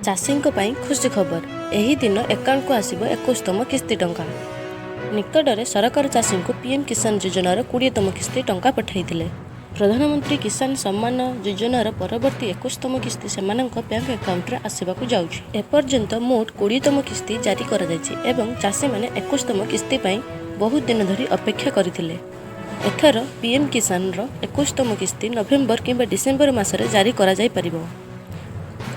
चाषींको पाई खुशी खबर एही दिन एकाउंट को आसिबो 21तम किस्ती टंका। निकटरे सरकार चाषी को पीएम किसान योजनार 20तम किस्ती टंका पठाइथिले। प्रधानमंत्री किसान सम्मान योजनार परवर्ती 21तम किस्ती सेमानंक बैंक अकाउंट रे आसिबाकु जाउछि। एपर्यंत मोट 20तम किस्ती जारी करा जायछि एवं चाषी माने 21तम किस्ती पाई बहुत दिन धरी अपेक्षा करिथिले। एथर पीएम किसान रो 21तम किस्ती नवेम्बर किंबा डिसेम्बर मासरे जारी करा जाय परिबो।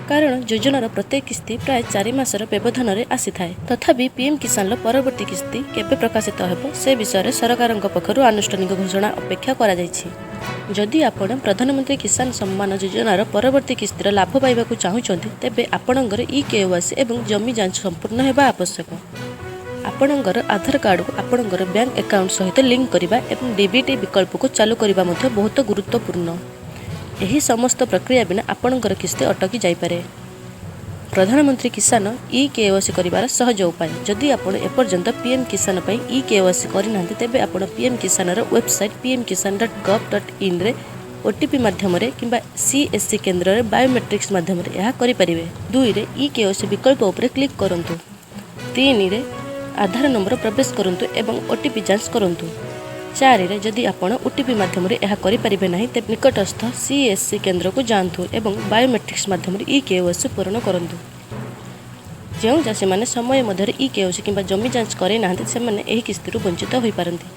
कारण योजनार प्रत्येक किस्ती प्राय 4 मासर व्यवधान रे आसी थाए। तथापि पीएम किसान परवर्ती किस्ती केबे प्रकाशित हेबो से विषय सरकार पक्षरु आनुष्ठानिक घोषणा अपेक्षा करा जायछि। जदि आपण प्रधानमंत्री किसान सम्मान योजनार परवर्ती किस्तीर लाभ पाइबाकु चाहुचंती तेबे आपणकर ई-केवाईसी एवं जमी जांच संपूर्ण हेबा आवश्यक। आपणकर आधार कार्ड को आपणकर बैंक अकाउंट सहित लिंक करबा एवं डीबीटी विकल्प को चालू करबा मध्ये बहुत गुरुत्वपूर्ण। एही समस्त प्रक्रिया बिना आपणकर किस्ती अटकी जाय पारे। प्रधानमंत्री किसान ई-केवाईसी करिवार सहज उपाय। जदि आपण एपर्यंत पीएम किसान पई ई-केवाईसी करि नांती तेबे आपण पीएम किसान रो वेबसाइट pmkisan.gov.in रे ओटीपी माध्यम रे किंबा सीएससी केंद्र रे बायोमेट्रिक्स माध्यम रे यहा करि परिबे। 2 रे ई-केवाईसी विकल्प उपरे क्लिक करंतु। 3 रे आधार नंबर प्रवेश करंतु एवं ओटीपी जांच करंतु। 4 रे जदि आपण ओटीपी माध्यम रे यहा करि परिबे नाही ते निकटस्थ सीएससी केंद्र को जानतु एवं बायोमेट्रिक्स माध्यम रे ई-केवाईसी पूर्ण करंतु। जो चाषी माने समय मध्य ई-केवाईसी किंबा जमी जांच करे नाहंती से माने एही किस्ती रु वंचित होई पारंती।